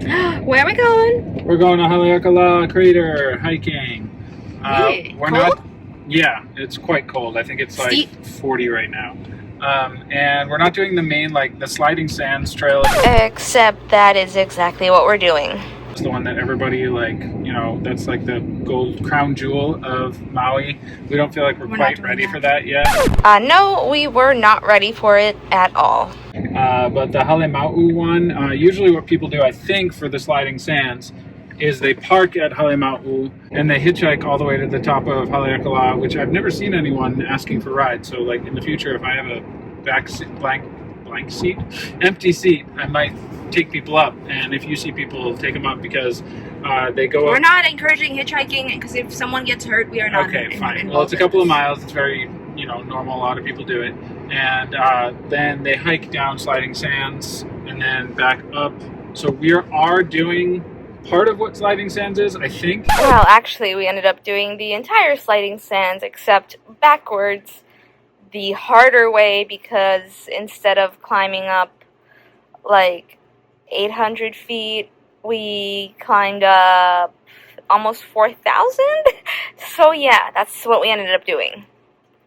Where are we going? We're going to Haleakala crater hiking. Really? We're cold? not. Yeah, it's quite cold. I think it's like Steep? 40 right now. And we're not doing the main, like the sliding sands trail. Except that is exactly what we're doing. It's the one that everybody, like, you know, that's like the gold crown jewel of Maui. We don't feel like we're quite ready for that yet. No, we were not ready for it at all. But the Halemau'u one, usually what people do, I think, for the sliding sands is they park at Halemau'u and they hitchhike all the way to the top of Haleakala, which I've never seen anyone asking for rides. So, like, in the future, if I have a empty seat, I might take people up. And if you see people, take them up, because they go up. We're not encouraging hitchhiking, because if someone gets hurt, we are not. Okay, fine. Well, it's a couple of miles. It's very, you know, normal. A lot of people do it. And then they hike down sliding sands and then back up. So we are doing part of what sliding sands is, I think. Well, actually, we ended up doing the entire sliding sands, except backwards, the harder way, because instead of climbing up like 800 feet, we climbed up almost 4,000. So yeah, that's what we ended up doing,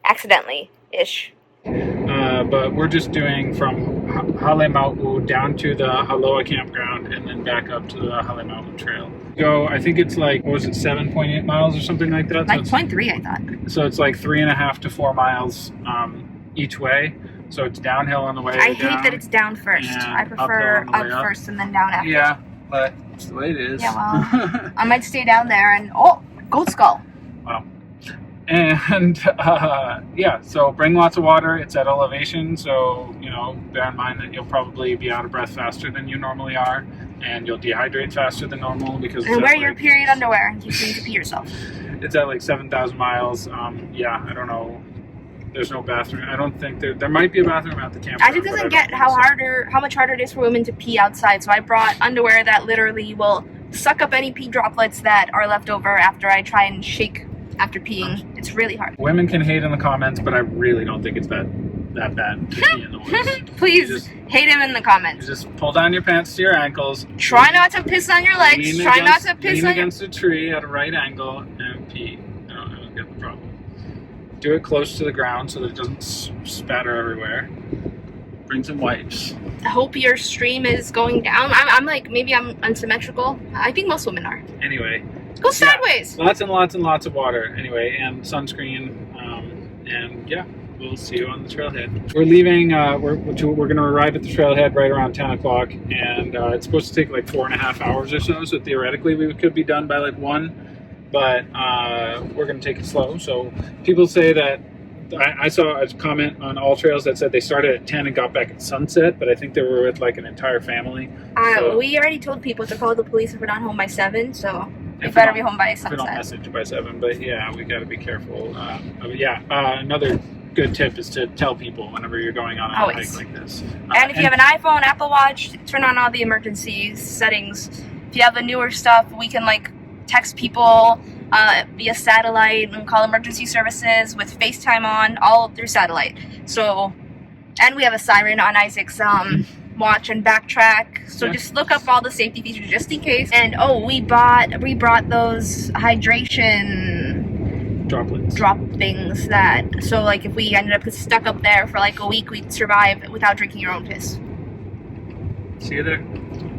accidentally-ish. But we're just doing from Halemau'u down to the Haloa campground and then back up to the Halemau'u trail. Go, I think it's like, what was it, 7.8 miles or something like that? Like 0.3, I thought. So it's like 3.5 to 4 miles each way. So it's downhill on the way I down. hate that it's down first. I prefer up first and then down after. Yeah, but it's the way it is. Yeah, well, I might stay down there and, oh, Gold Skull. Wow. And yeah, so bring lots of water. It's at elevation, so, you know, bear in mind that you'll probably be out of breath faster than you normally are, and you'll dehydrate faster than normal because. And wear your period underwear in case you need to pee yourself. It's at like 7,000 miles. Yeah, I don't know. There's no bathroom. I don't think there might be a bathroom at the campground. I just doesn't get how much harder it is for women to pee outside. So I brought underwear that literally will suck up any pee droplets that are left over after I try and shake after peeing. It's really hard. Women can hate in the comments, but I really don't think it's that bad to pee in the woods. Please hate him in the comments. You just pull down your pants to your ankles. Try not to piss on your legs. Try not to piss lean on against a tree at a right angle and pee. I don't get the problem. Do it close to the ground so that it doesn't spatter everywhere. Bring some wipes. I hope your stream is going down. I'm like, maybe I'm unsymmetrical. I think most women are. Anyway. Go sideways. Yeah, lots and lots and lots of water. Anyway, and sunscreen. And yeah, we'll see you on the trailhead. We're leaving. We're going to arrive at the trailhead right around 10 o'clock, and it's supposed to take like 4.5 hours or so. So theoretically, we could be done by like 1. But we're going to take it slow. So people say that, I saw a comment on All Trails that said they started at 10 and got back at sunset, but I think they were with like an entire family. So, we already told people to call the police if we're not home by 7, so we better be home by sunset. If we don't message by 7, but yeah, we got to be careful. Another good tip is to tell people whenever you're going on a hike like this. And if you have an iPhone, Apple Watch, turn on all the emergency settings. If you have the newer stuff, we can like text people via satellite and call emergency services with FaceTime on, all through satellite. So, and we have a siren on Isaac's watch and backtrack. So just look up all the safety features just in case. And we brought those hydration drop things that, so like if we ended up stuck up there for like a week, we'd survive without drinking your own piss. See you there.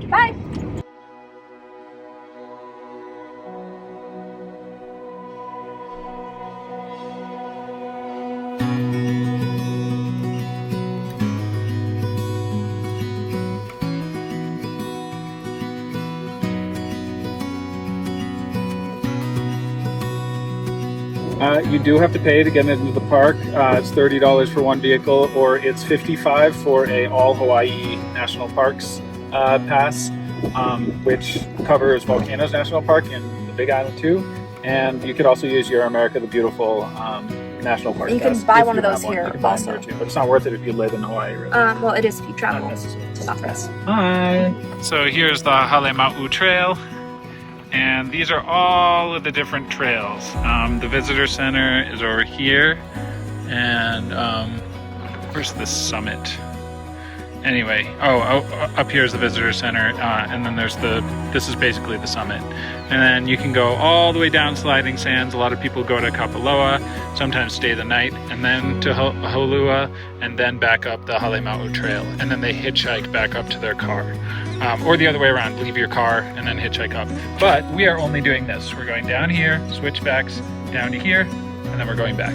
Bye. You do have to pay to get into the park. It's $30 for one vehicle, or it's $55 for a all Hawaii National Parks pass, which covers Volcanoes National Park and the Big Island too. And you could also use your America the Beautiful National Park. You pass can buy one of those here also. But it's not worth it if you live in Hawaii. Really. Well, it is if you travel. Not for us. Hi. So here's the Halemau'u Trail. And these are all of the different trails. The visitor center is over here. And where's the summit? Anyway, up here is the visitor center, and then this is basically the summit. And then you can go all the way down sliding sands. A lot of people go to Kapaloa, sometimes stay the night, and then to Holua, and then back up the Halemau'u trail. And then they hitchhike back up to their car. Or the other way around, leave your car and then hitchhike up. But we are only doing this. We're going down here, switchbacks down to here, and then we're going back.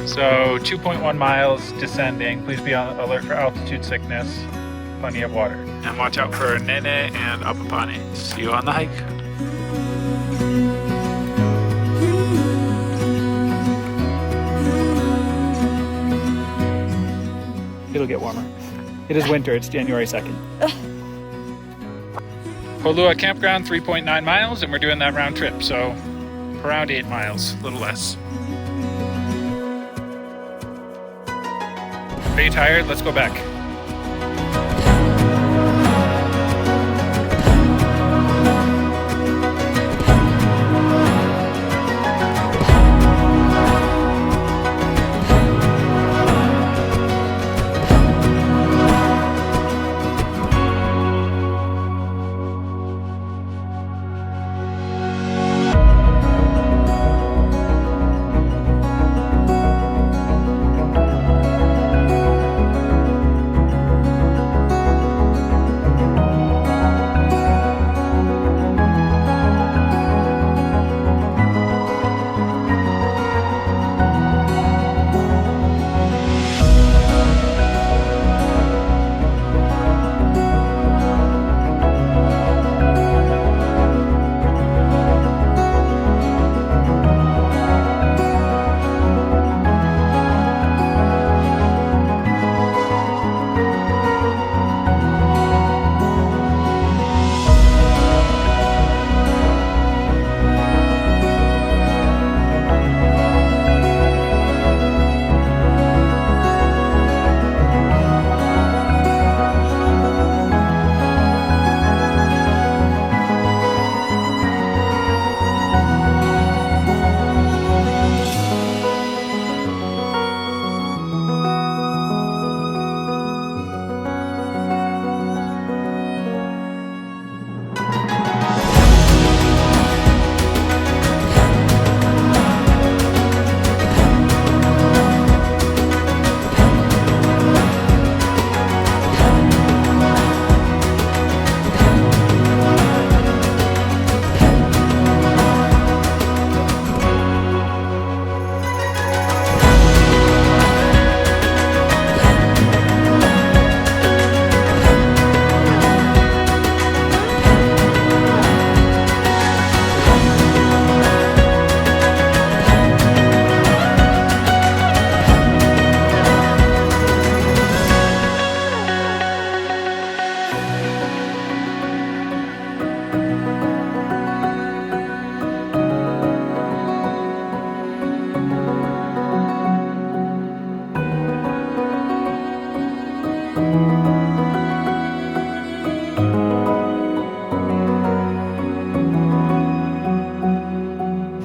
So 2.1 miles descending. Please be on alert for altitude sickness. Plenty of water. And watch out for Nene and Apapane. See you on the hike. It'll get warmer. It is winter. It's January 2nd. Holua campground, 3.9 miles, and we're doing that round trip. So around 8 miles, a little less. Are you tired? Let's go back.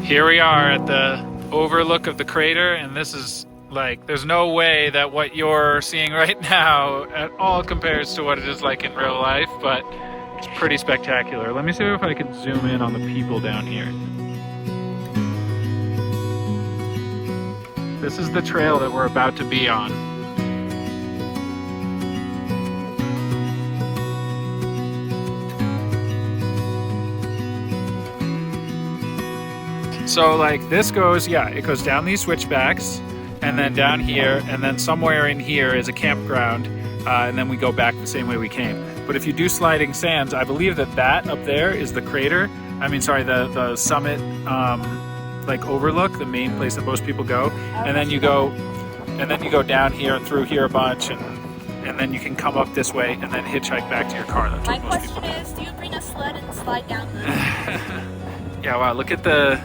Here we are at the overlook of the crater, and this is like, there's no way that what you're seeing right now at all compares to what it is like in real life, but it's pretty spectacular. Let me see if I can zoom in on the people down here. This is the trail that we're about to be on. So like this goes, yeah, it goes down these switchbacks and then down here, and then somewhere in here is a campground, and then we go back the same way we came. But if you do sliding sands, I believe that that up there is the crater. I mean, sorry, the summit, like overlook, the main place that most people go. And then you go down here and through here a bunch, and then you can come up this way and then hitchhike back to your car. That's My question is, do you bring a sled and slide down the Yeah, wow, look at the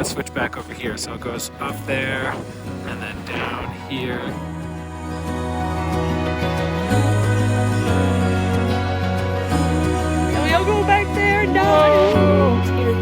switchback over here. So it goes up there and then down here. Can we all go back there? No! I'm scared.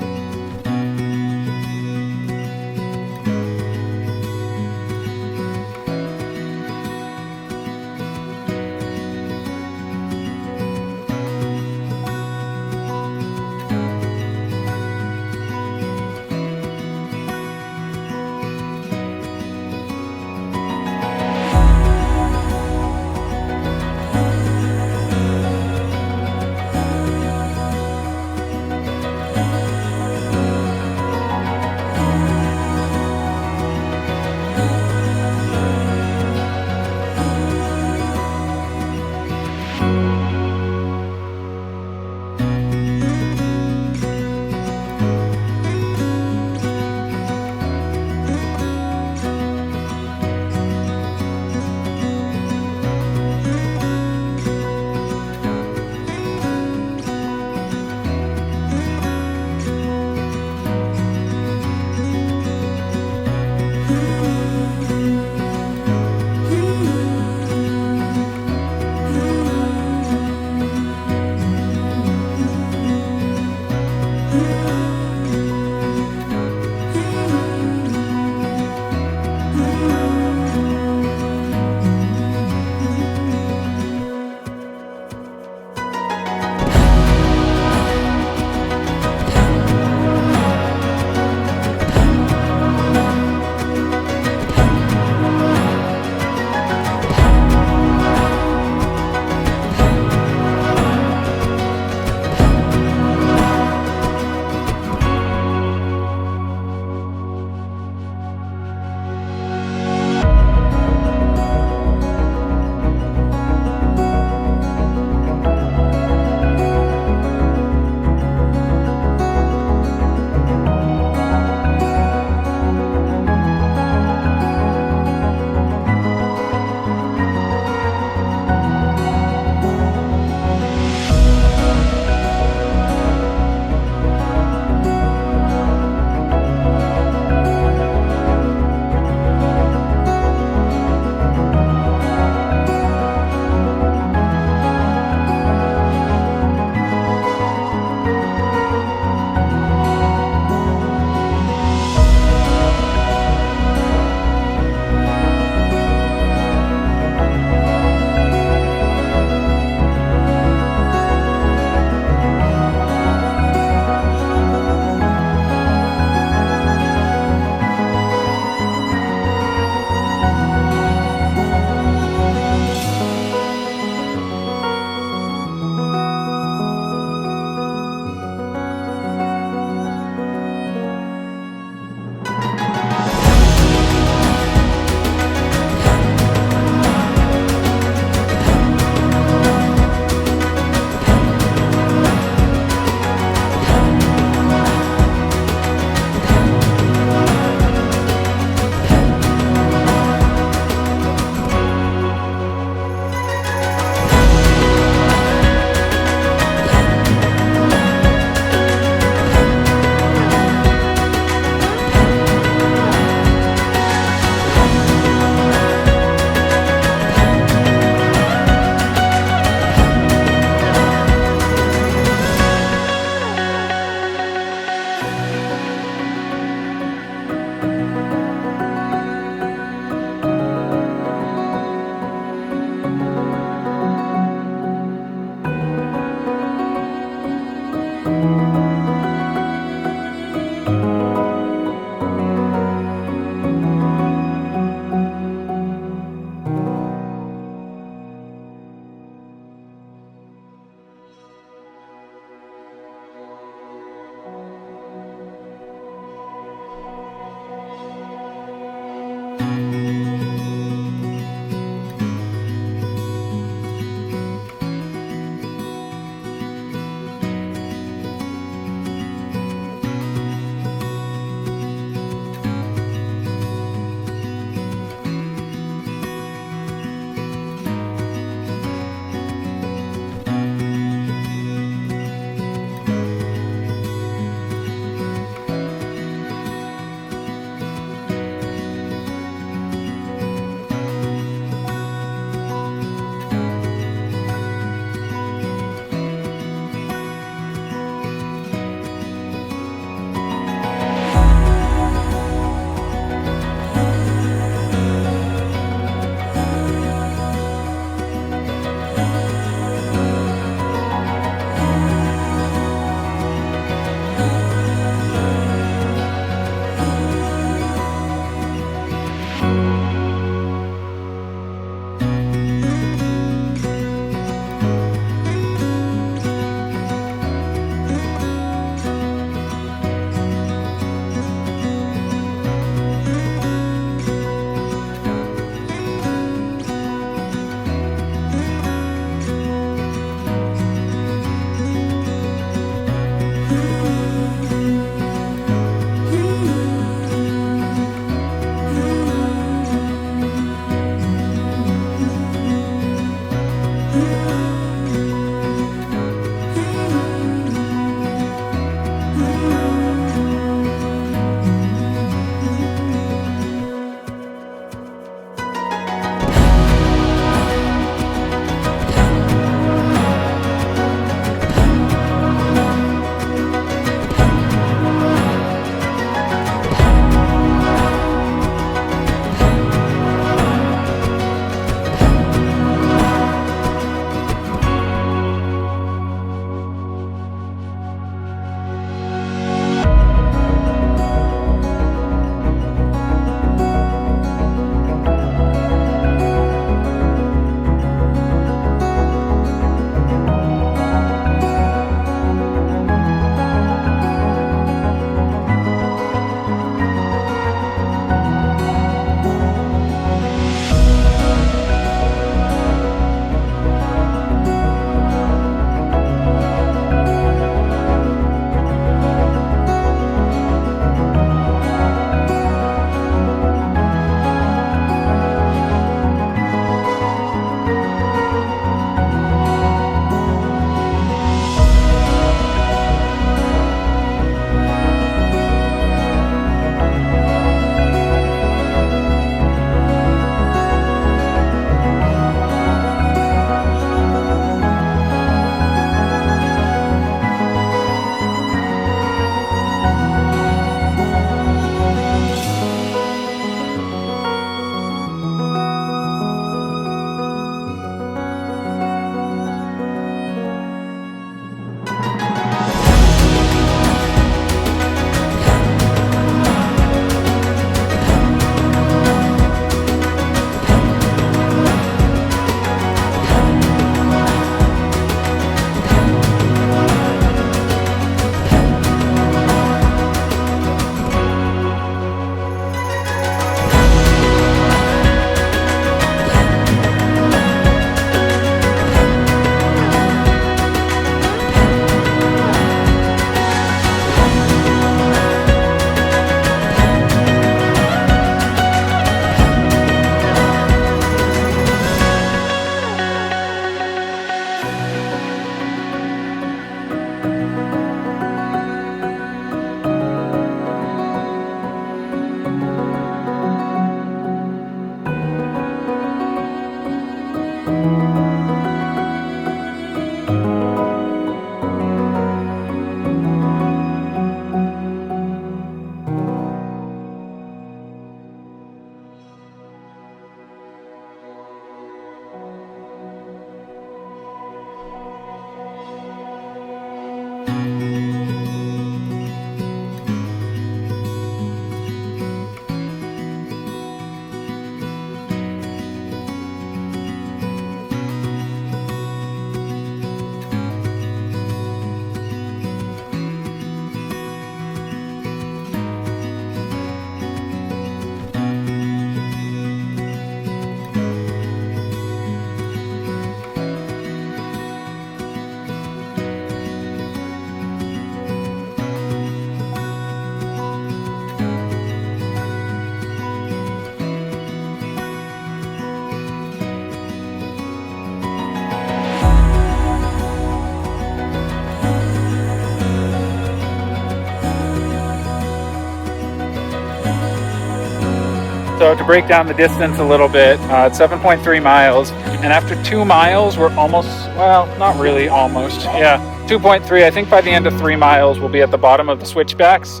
So to break down the distance a little bit, it's 7.3 miles, and after 2 miles, we're almost, well, not really almost, yeah, 2.3. I think by the end of 3 miles, we'll be at the bottom of the switchbacks.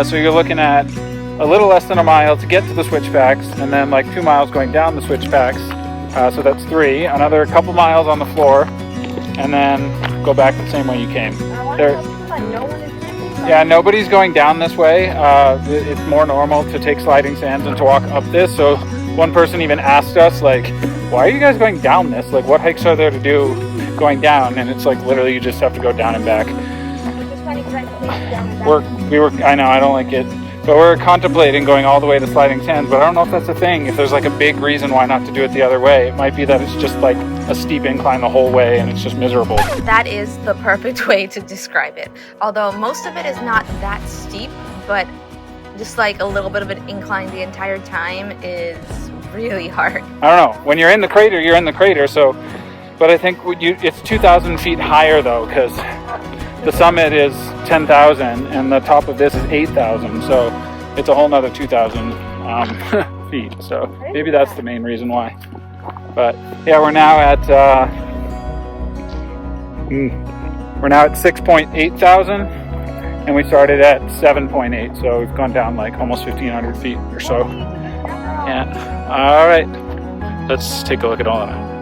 So you're looking at a little less than a mile to get to the switchbacks, and then like 2 miles going down the switchbacks. So that's 3, another couple miles on the floor, and then go back the same way you came. Yeah, nobody's going down this way. It's more normal to take sliding sands and to walk up this. So one person even asked us, like, why are you guys going down this? Like, what hikes are there to do going down? And it's like, literally, you just have to go down and back. I know, I don't like it. But we're contemplating going all the way to sliding sands, but I don't know if that's a thing. If there's like a big reason why not to do it the other way, it might be that it's just like a steep incline the whole way and it's just miserable. That is the perfect way to describe it. Although most of it is not that steep, but just like a little bit of an incline the entire time is really hard. I don't know. When you're in the crater, you're in the crater. So, but I think it's 2,000 feet higher though, because the summit is 10,000 and the top of this is 8,000. So it's a whole nother 2,000 feet. So maybe that's the main reason why. But yeah, we're now at 6.8 thousand, and we started at 7.8. So we've gone down like almost 1,500 feet or so. Yeah. All right. Let's take a look at all that.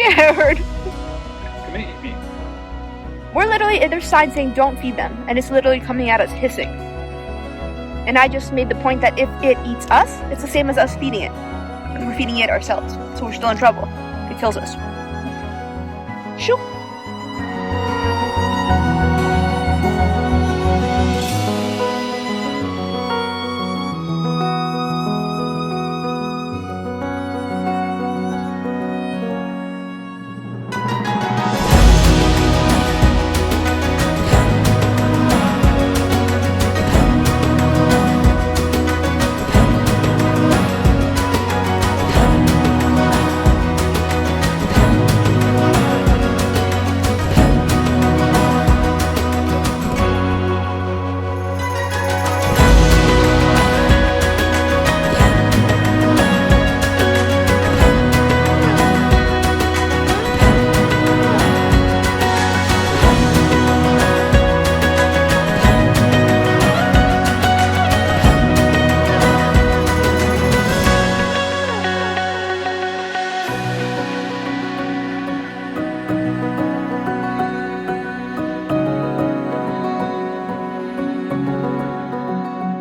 scared. Come here, eat me. We're literally, there's signs saying don't feed them, and it's literally coming at us hissing. And I just made the point that if it eats us, it's the same as us feeding it. And we're feeding it ourselves, so we're still in trouble. It kills us. Shoo.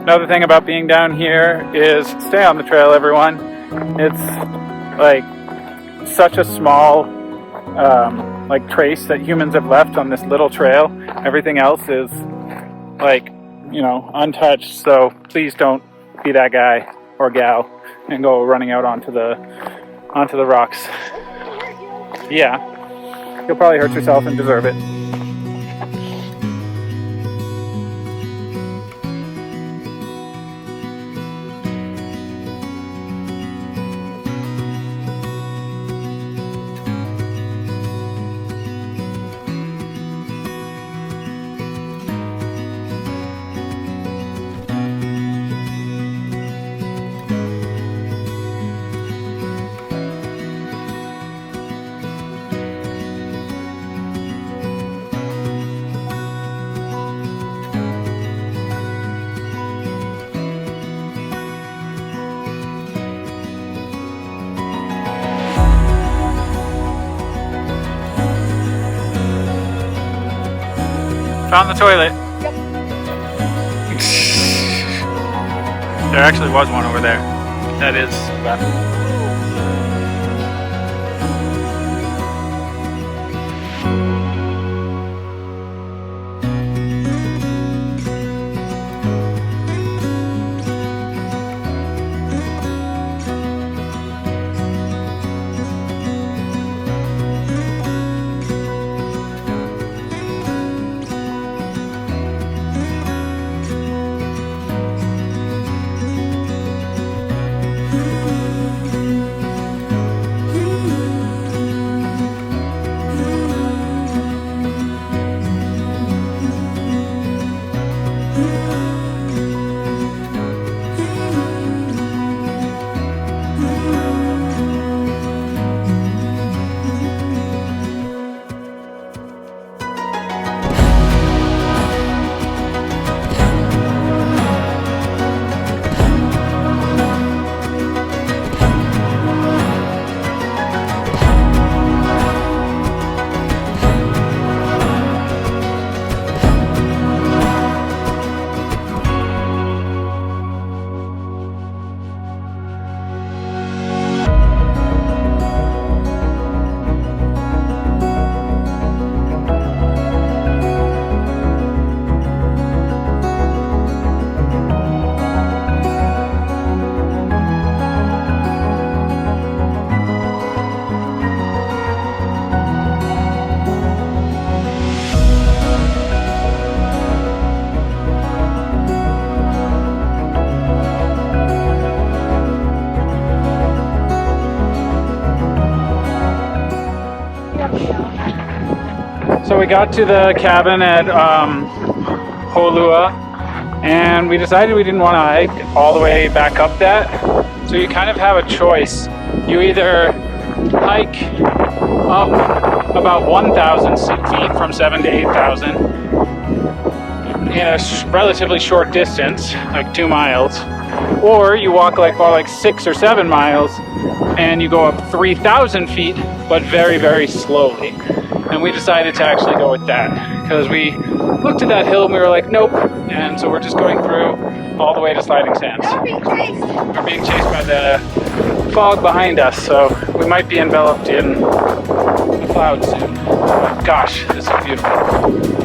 Another thing about being down here is stay on the trail, everyone. It's like such a small like trace that humans have left on this little trail. Everything else is like, you know, untouched. So please don't be that guy or gal and go running out onto the rocks. Yeah, you'll probably hurt yourself and deserve it. Found the toilet. Yep. There actually was one over there. That is bad. So we got to the cabin at Holua, and we decided we didn't want to hike all the way back up that. So you kind of have a choice. You either hike up about 1,000 feet from 7,000 to 8,000 in a relatively short distance, like 2 miles, or you walk like 6 or 7 miles and you go up 3,000 feet but very, very slowly. And we decided to actually go with that because we looked at that hill and we were like, nope. And so we're just going through all the way to Sliding Sands. We're being chased. We're being chased by the fog behind us, so we might be enveloped in the clouds soon. But gosh, this is beautiful.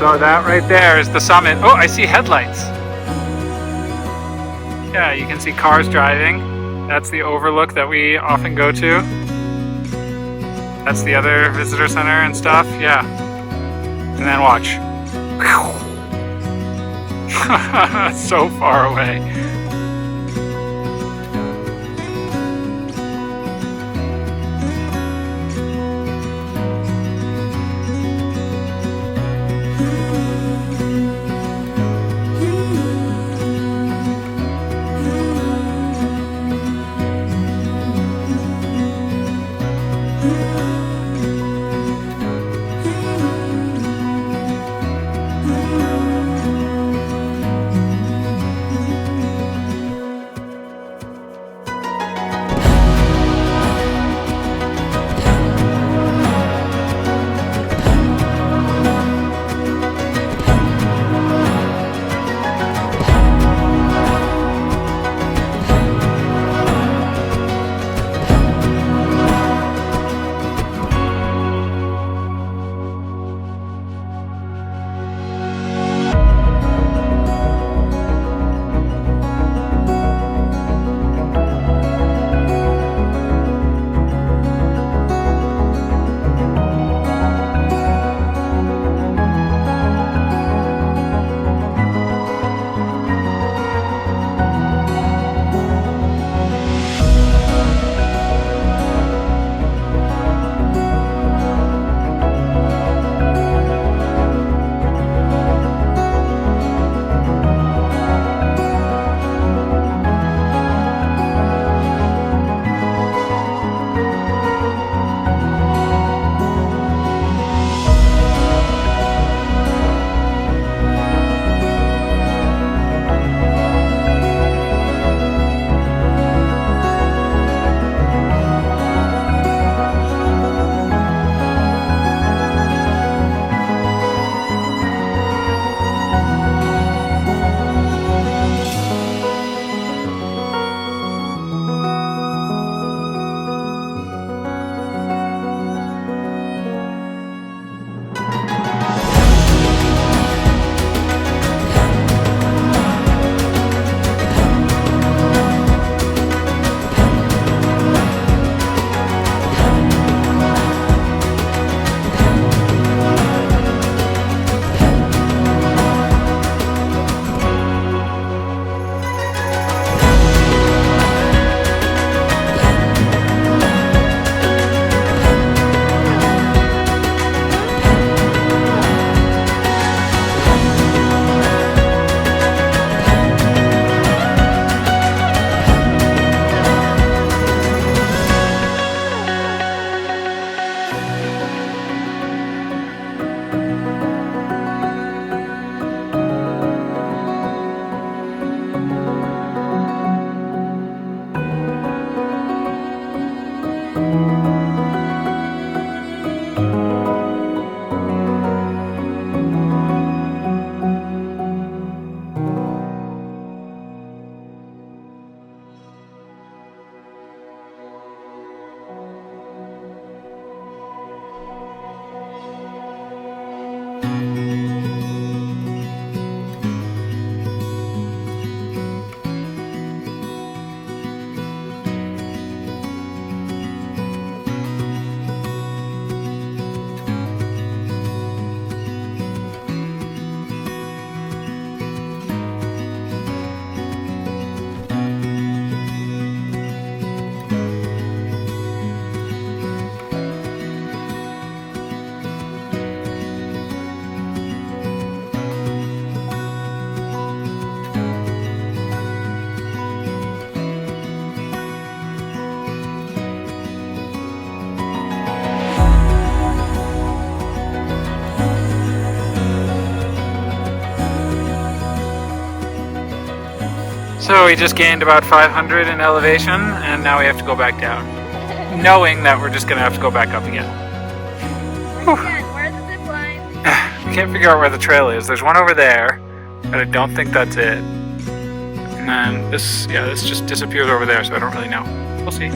So that right there is the summit. Oh, I see headlights. Yeah, you can see cars driving. That's the overlook that we often go to. That's the other visitor center and stuff. Yeah. And then watch. So far away. So we just gained about 500 in elevation, and now we have to go back down, knowing that we're just gonna have to go back up again. Where's the zip line? We can't figure out where the trail is. There's one over there, but I don't think that's it. And then this just disappears over there, so I don't really know. We'll see.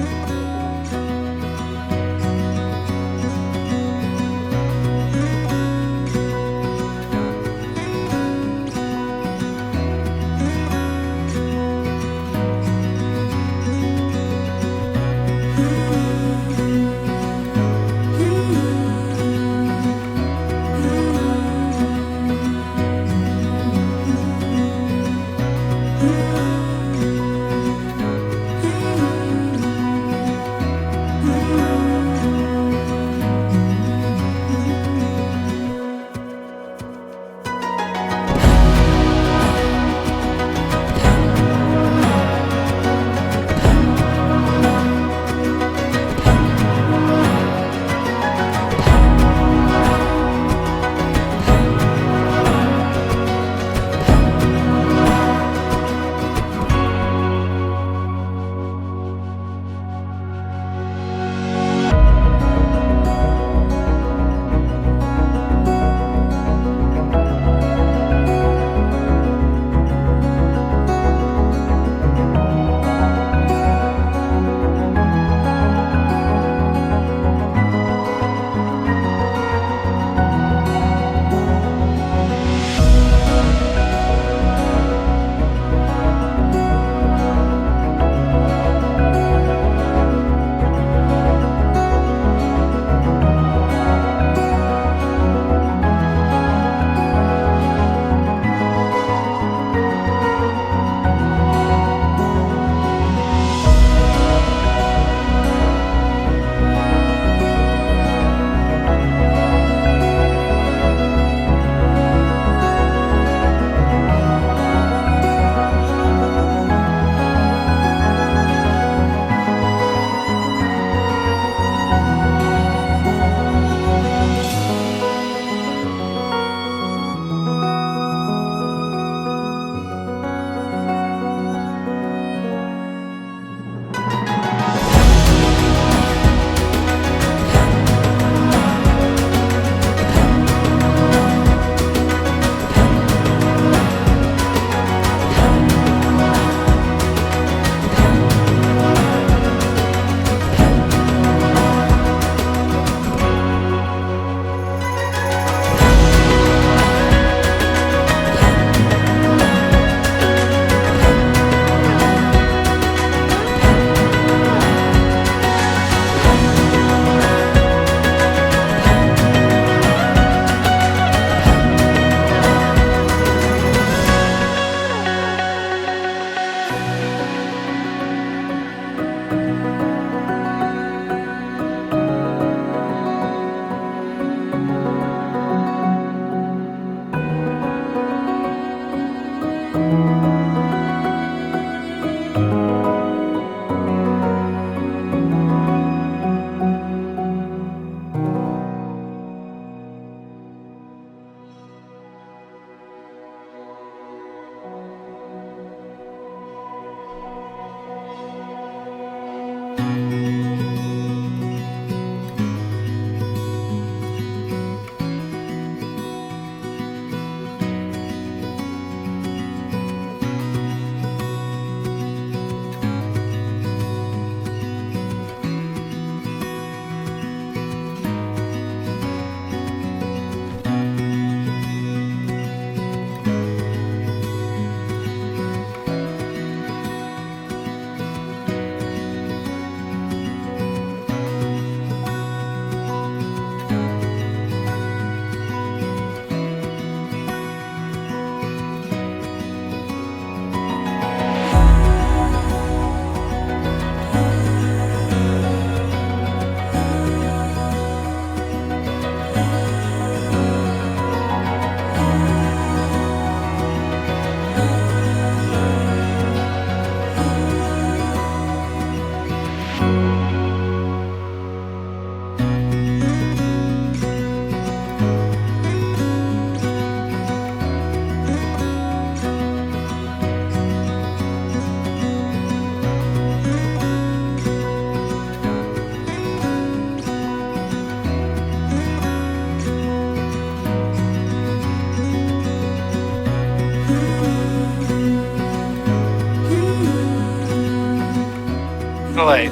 Delayed.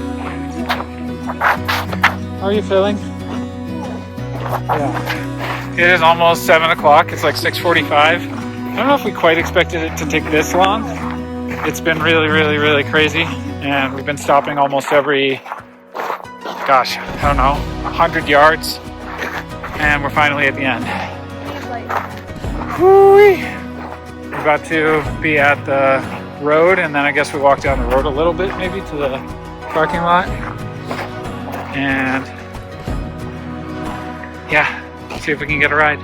How are you feeling? Yeah. It is almost 7 o'clock. It's like 6:45. I don't know if we quite expected it to take this long. It's been really, really, really crazy. And we've been stopping almost every, gosh, I don't know, 100 yards. And we're finally at the end. Woo-wee. We're about to be at the road, and then I guess we walk down the road a little bit, maybe to the parking lot. And yeah, see if we can get a ride.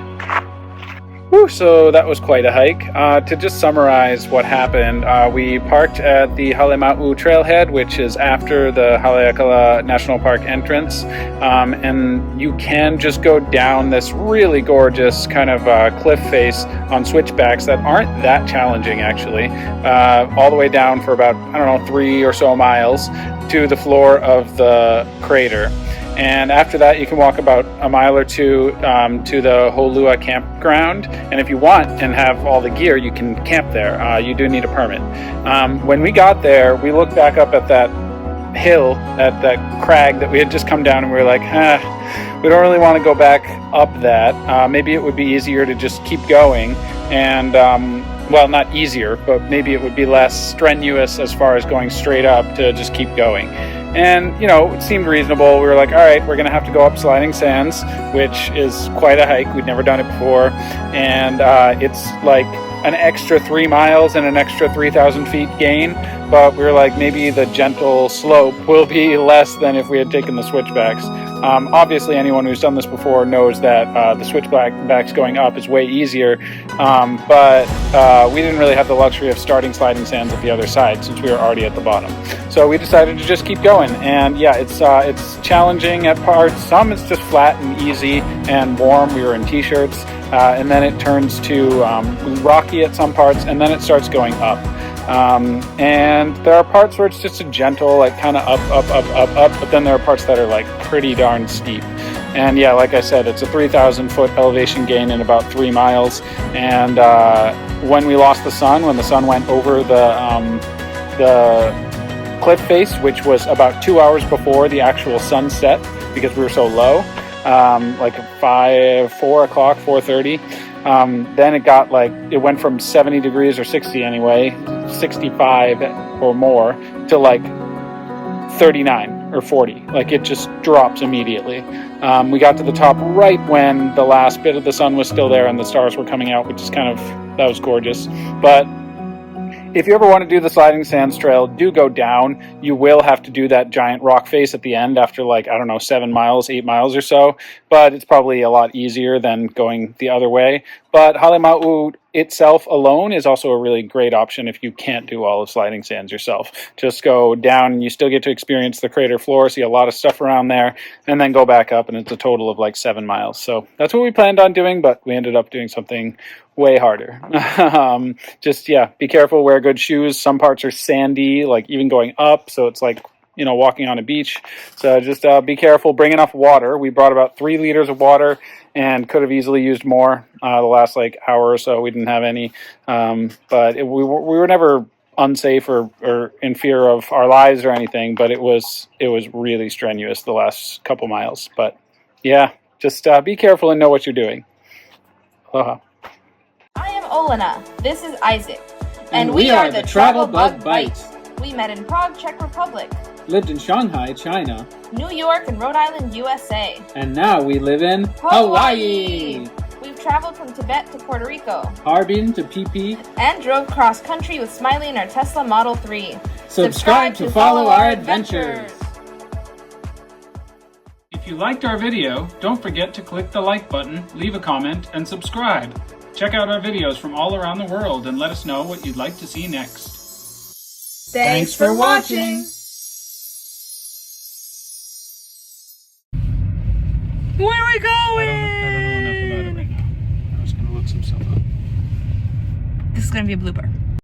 Woo, so that was quite a hike. To just summarize what happened, we parked at the Halemau'u trailhead, which is after the Haleakala National Park entrance, and you can just go down this really gorgeous kind of cliff face on switchbacks that aren't that challenging actually, all the way down for about, I don't know, 3 or so miles to the floor of the crater. And after that, you can walk about a mile or two to the Holua campground. And if you want and have all the gear, you can camp there. You do need a permit. When we got there, we looked back up at that hill, at that crag that we had just come down, and we were like, we don't really want to go back up that. Maybe it would be easier to just keep going. And, well, not easier, but maybe it would be less strenuous as far as going straight up to just keep going. And, you know, it seemed reasonable. We were like, all right, we're going to have to go up sliding sands, which is quite a hike. We'd never done it before. And it's like an extra 3 miles and an extra 3,000 feet gain. But we were like, maybe the gentle slope will be less than if we had taken the switchbacks. Obviously, anyone who's done this before knows that the switchbacks going up is way easier, but we didn't really have the luxury of starting sliding sands at the other side since we were already at the bottom. So we decided to just keep going, and yeah, it's challenging at parts. Some it's just flat and easy and warm. We were in t-shirts, and then it turns to rocky at some parts, and then it starts going up. And there are parts where it's just a gentle, like kind of up, but then there are parts that are like pretty darn steep. And yeah, like I said, it's a 3,000 foot elevation gain in about 3 miles. And when we lost the sun, when the sun went over the cliff face, which was about 2 hours before the actual sunset, because we were so low, like 4 o'clock, 4:30. Then it got like, it went from 70 degrees or 60 anyway, 65 or more, to like 39 or 40. Like it just drops immediately. We got to the top right when the last bit of the sun was still there and the stars were coming out, which is kind of, that was gorgeous. But if you ever want to do the sliding sands trail, do go down. You will have to do that giant rock face at the end after like, I don't know, 7 miles, 8 miles or so. But it's probably a lot easier than going the other way. But Halemau'u itself alone is also a really great option if you can't do all of sliding sands yourself. Just go down and you still get to experience the crater floor, see a lot of stuff around there, and then go back up, and it's a total of like 7 miles. So that's what we planned on doing, but we ended up doing something way harder. Just, yeah, be careful, wear good shoes. Some parts are sandy, like even going up, so it's like, you know, walking on a beach. So just be careful, bring enough water. We brought about 3 liters of water and could have easily used more. The last like hour or so we didn't have any, but we were never unsafe or in fear of our lives or anything, but it was really strenuous the last couple miles. But yeah, just be careful and know what you're doing. Aloha. I am Olena. This is Isaac. And we are the Travel Bug Bite. We met in Prague, Czech Republic. Lived in Shanghai, China. New York and Rhode Island, USA. And now we live in Hawaii. We've traveled from Tibet to Puerto Rico. Harbin to PP. And drove cross country with Smiley in our Tesla Model 3. Subscribe to follow our adventures. If you liked our video, don't forget to click the like button, leave a comment, and subscribe. Check out our videos from all around the world and let us know what you'd like to see next. Thanks for watching. Where are we going? I don't know enough about it right now. I was going to look some stuff up. This is going to be a blooper.